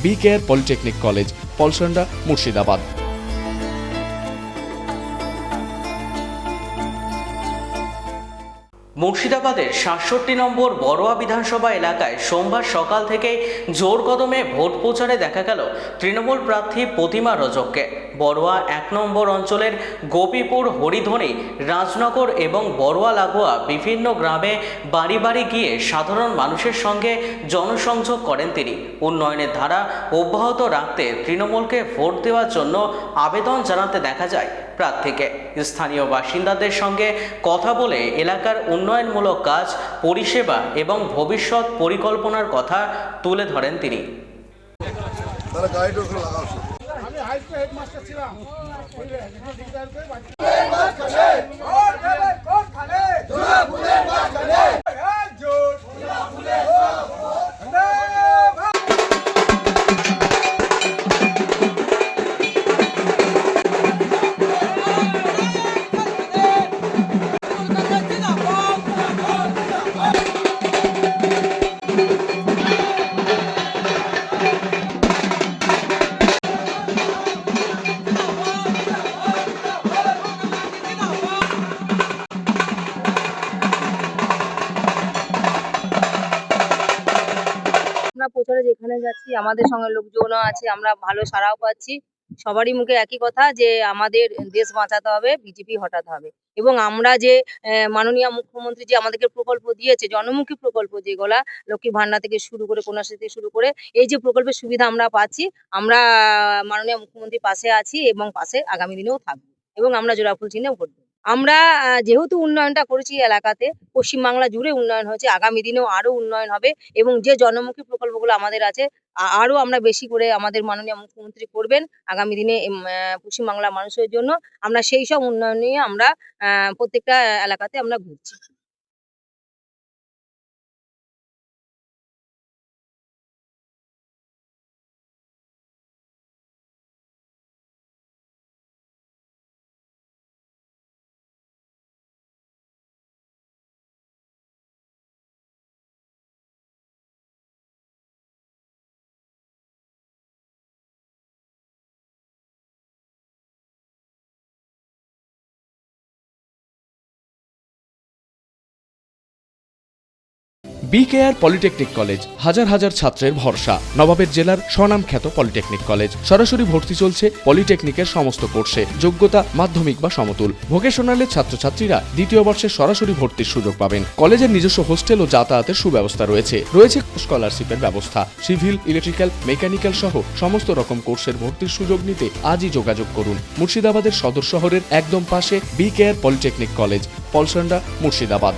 B care polytechnic college, Palsanda, Murshidabad. মুর্শিদাবাদের ৬৭ নম্বর বড়ুয়া বিধানসভা এলাকায় সোমবার সকাল থেকে জোর কদমে ভোট প্রচারে দেখা গেল তৃণমূল প্রার্থী প্রতিমা রজককে। বড়ুয়া ১ নম্বর অঞ্চলের গোপীপুর, হরিধনী, রাজনগর এবং বড়ুয়া লাগোয়া বিভিন্ন গ্রামে বাড়ি বাড়ি গিয়ে সাধারণ মানুষের সঙ্গে জনসংযোগ করেন তিনি। উন্নয়নের ধারা অব্যাহত রাখতে তৃণমূলকে ভোট দেওয়ার জন্য আবেদন জানাতে দেখা যায় প্রার্থীকে। স্থানীয় বাসিন্দাদের সঙ্গে কথা বলে এলাকার উন্নয়নমূলক কাজ, পরিষেবা এবং ভবিষ্যৎ পরিকল্পনার কথা তুলে ধরেন তিনি। প্রচারে যেখানে যাচ্ছি আমাদের সঙ্গে লোকজনও আছে, আমরা ভালো সাড়াও পাচ্ছি। সবারই মুখে একই কথা যে আমাদের দেশ বাঁচাতে হবে, বিজেপি হটাতে হবে। এবং আমরা যে মাননীয় মুখ্যমন্ত্রী যে আমাদেরকে প্রকল্প দিয়েছে, জনমুখী প্রকল্প, যেগুলা লক্ষ্মী ভান্ডার থেকে শুরু করে, কন্যাশ্রী থেকে শুরু করে, এই যে প্রকল্পের সুবিধা আমরা পাচ্ছি, আমরা মাননীয় মুখ্যমন্ত্রীর পাশে আছি এবং পাশে আগামী দিনেও থাকবো এবং আমরা জোড়াফুল চিহ্নে ভোট দেবো। আমরা যেহেতু উন্নয়নটা করেছি এলাকাতে, পশ্চিমবাংলা জুড়ে উন্নয়ন হয়েছে, আগামী দিনেও আরো উন্নয়ন হবে এবং যে জনমুখী প্রকল্পগুলো আমাদের আছে আরো আমরা বেশি করে আমাদের মাননীয় মুখ্যমন্ত্রী করবেন আগামী দিনে পশ্চিমবাংলার মানুষের জন্য। আমরা সেই সব উন্নয়ন নিয়ে আমরা প্রত্যেকটা এলাকাতে আমরা ঘুরছি। বি কেয়ার পলিটেকনিক কলেজ, হাজার হাজার ছাত্রের ভরসা। নবাবের জেলার স্বনামখ্যাত পলিটেকনিক কলেজ। সরাসরি ভর্তি চলছে পলিটেকনিকের সমস্ত কোর্সে। যোগ্যতা মাধ্যমিক বা সমতুল। ভোকেশনালের ছাত্রছাত্রীরা দ্বিতীয় বর্ষে সরাসরি ভর্তির সুযোগ পাবেন। কলেজের নিজস্ব হোস্টেল ও যাতায়াতের সুব্যবস্থা রয়েছে। স্কলারশিপের ব্যবস্থা। সিভিল, ইলেকট্রিক্যাল, মেকানিক্যাল সহ সমস্ত রকম কোর্সের ভর্তির সুযোগ নিতে আজই যোগাযোগ করুন। মুর্শিদাবাদের সদর শহরের একদম পাশে B care polytechnic college, Palsanda, Murshidabad.